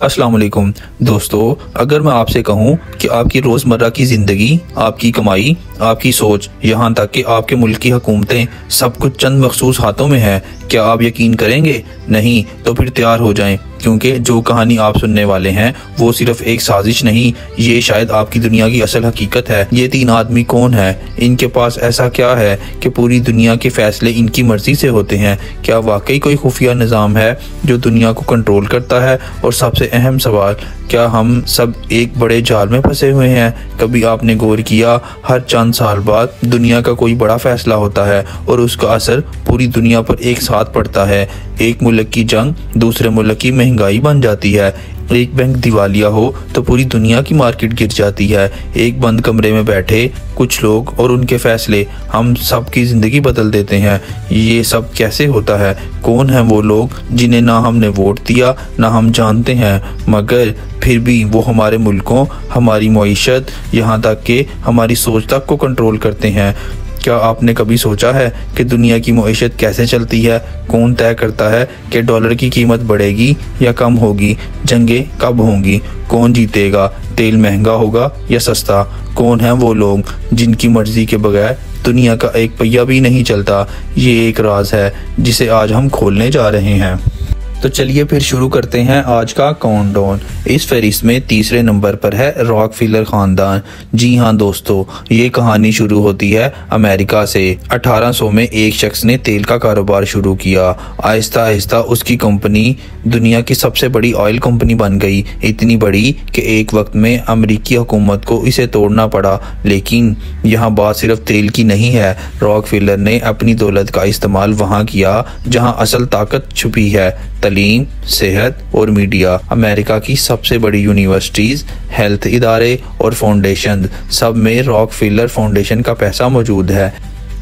अस्सलाम वालेकुम दोस्तों, अगर मैं आपसे कहूं कि आपकी रोज़मर्रा की ज़िंदगी, आपकी कमाई, आपकी सोच, यहाँ तक कि आपके मुल्क की हुकूमतें, सब कुछ चंद मखसूस हाथों में है, क्या आप यकीन करेंगे? नहीं तो फिर तैयार हो जाएं, क्योंकि जो कहानी आप सुनने वाले हैं वो सिर्फ एक साजिश नहीं, ये शायद आपकी दुनिया की असल हकीकत है। ये तीन आदमी कौन है? इनके पास ऐसा क्या है कि पूरी दुनिया के फैसले इनकी मर्जी से होते हैं? क्या वाकई कोई खुफिया निज़ाम है जो दुनिया को कंट्रोल करता है? और सबसे अहम सवाल, क्या हम सब एक बड़े जाल में फंसे हुए हैं? कभी आपने गौर किया, हर चंद साल बाद दुनिया का कोई बड़ा फैसला होता है और उसका असर पूरी दुनिया पर एक साथ पड़ता है। एक मुल्क की जंग दूसरे मुल्क की महंगाई बन जाती है, एक बैंक दिवालिया हो तो पूरी दुनिया की मार्केट गिर जाती है। एक बंद कमरे में बैठे कुछ लोग और उनके फैसले हम सब की ज़िंदगी बदल देते हैं। ये सब कैसे होता है? कौन हैं वो लोग जिन्हें ना हमने वोट दिया ना हम जानते हैं, मगर फिर भी वो हमारे मुल्कों, हमारी मईशत, यहाँ तक कि हमारी सोच तक को कंट्रोल करते हैं? क्या आपने कभी सोचा है कि दुनिया की मईशत कैसे चलती है? कौन तय करता है कि डॉलर की कीमत बढ़ेगी या कम होगी? जंगें कब होंगी? कौन जीतेगा? तेल महंगा होगा या सस्ता? कौन है वो लोग जिनकी मर्जी के बगैर दुनिया का एक पहिया भी नहीं चलता? ये एक राज है जिसे आज हम खोलने जा रहे हैं। तो चलिए फिर शुरू करते हैं आज का काउंटडाउन। इस फहरिस्त में तीसरे नंबर पर है रॉकफिलर खानदान। जी हाँ दोस्तों, ये कहानी शुरू होती है अमेरिका से। 1800 में एक शख्स ने तेल का कारोबार शुरू किया। आहिस्ता आहिस्ता उसकी कंपनी दुनिया की सबसे बड़ी ऑयल कंपनी बन गई, इतनी बड़ी कि एक वक्त में अमेरिकी हुकूमत को इसे तोड़ना पड़ा। लेकिन यहाँ बात सिर्फ तेल की नहीं है। रॉकफिलर ने अपनी दौलत का इस्तेमाल वहाँ किया जहाँ असल ताकत छुपी है, तालीम, सेहत और मीडिया। अमेरिका की सबसे बड़ी यूनिवर्सिटीज, हेल्थ इदारे और फाउंडेशन, सब में रॉकफिलर फाउंडेशन का पैसा मौजूद है।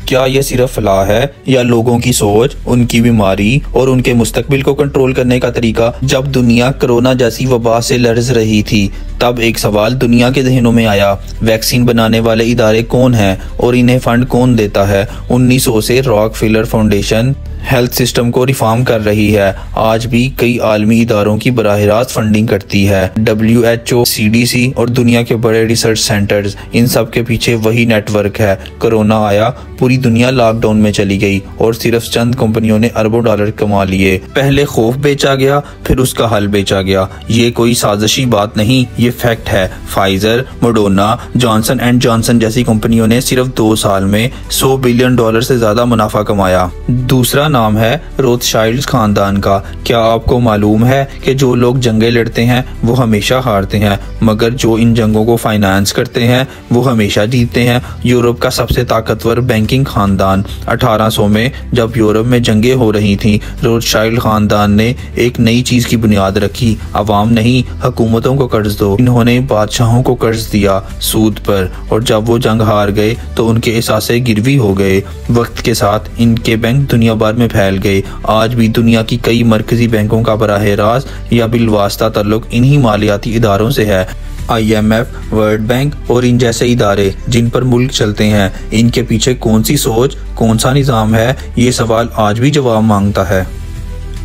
क्या ये सिर्फ फलाह है या लोगों की सोच, उनकी बीमारी और उनके मुस्तकबिल को कंट्रोल करने का तरीका? जब दुनिया कोरोना जैसी वबा से लड़ रही थी, तब एक सवाल दुनिया के जहनों में आया, वैक्सीन बनाने वाले इदारे कौन हैं और इन्हें फंड कौन देता है? 1900 से रॉकफिलर फाउंडेशन हेल्थ सिस्टम को रिफॉर्म कर रही है। आज भी कई आलमी इदारों की बराह रास्त फंडिंग करती है। WHO, CDC और दुनिया के बड़े रिसर्च सेंटर्स, इन सब के पीछे वही नेटवर्क है। कोरोना आया, पूरी दुनिया लॉकडाउन में चली गई और सिर्फ चंद कंपनियों ने अरबों डॉलर कमा लिए। पहले खौफ बेचा गया, फिर उसका हल बेचा गया। ये कोई साजिशी बात नहीं, ये फैक्ट है। Pfizer, Moderna, Johnson and Johnson जैसी कंपनियों ने सिर्फ 2 साल में $100 बिलियन से ज्यादा मुनाफा कमाया। दूसरा नाम है रोथशाइल्ड खानदान का। क्या आपको मालूम है कि जो लोग जंगें लड़ते हैं वो हमेशा हारते हैं, मगर जो इन जंगों को फाइनेंस करते हैं वो हमेशा जीतते हैं? यूरोप का सबसे ताकतवर बैंकिंग खानदान। 1800 में जब यूरोप में जंगें हो रही थीं, रोथशाइल्ड खानदान ने एक नई चीज की बुनियाद रखी। अवाम नहीं, हुकूमतों को कर्ज दो। इन्होंने बादशाहों को कर्ज दिया सूद पर, और जब वो जंग हार गए तो उनके एसासे गिरवी हो गए। वक्त के साथ इनके बैंक दुनिया भर में फैल गए। आज भी दुनिया की कई मरकजी बैंकों का बराह रास्त या बिलवास्ता ताल्लुक इन्हीं मालियाती इदारों से है। IMF, वर्ल्ड बैंक और इन जैसे इदारे जिन पर मुल्क चलते हैं, इनके पीछे कौन सी सोच, कौन सा निज़ाम है? ये सवाल आज भी जवाब मांगता है।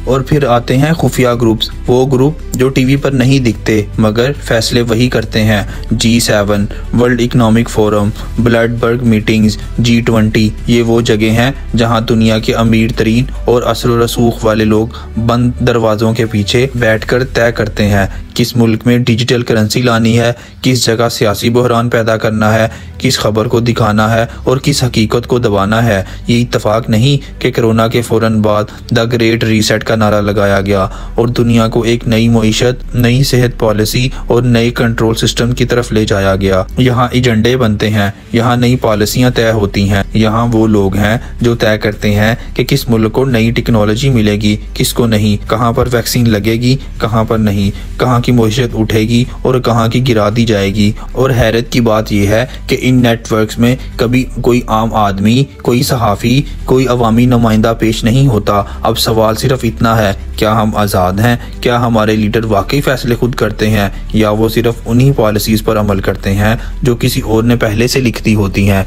और फिर आते हैं खुफिया ग्रुप्स, वो ग्रुप जो टीवी पर नहीं दिखते मगर फैसले वही करते हैं। G7, world economic forum, Bilderberg meetings, G20, ये वो जगह हैं जहां दुनिया के अमीर तरीन और असर व रसूख वाले लोग बंद दरवाजों के पीछे बैठकर तय करते हैं किस मुल्क में डिजिटल करेंसी लानी है, किस जगह सियासी बहरान पैदा करना है, किस खबर को दिखाना है और किस हकीकत को दबाना है। ये इत्तफाक नहीं कि कोरोना के फौरन बाद द ग्रेट रीसेट का नारा लगाया गया और दुनिया को एक नई मईशत, नई सेहत पॉलिसी और नए कंट्रोल सिस्टम की तरफ ले जाया गया। यहाँ एजेंडे बनते हैं, यहाँ नई पॉलिसियाँ तय होती हैं, यहाँ वो लोग हैं जो तय करते हैं कि किस मुल्क को नई टेक्नोलॉजी मिलेगी, किसको नहीं, कहाँ पर वैक्सीन लगेगी, कहाँ पर नहीं, कहाँ की मईशत उठेगी और कहाँ की गिरा दी जाएगी। और हैरत की बात यह है कि इन नेटवर्क्स में कभी कोई आम आदमी, कोई सहाफ़ी, कोई अवामी नुमाइंदा पेश नहीं होता। अब सवाल सिर्फ इतना है, क्या हम आज़ाद हैं? क्या हमारे लीडर वाकई फैसले खुद करते हैं या वो सिर्फ उन्हीं पॉलिसीज़ पर अमल करते हैं जो किसी और ने पहले से लिख दी होती हैं?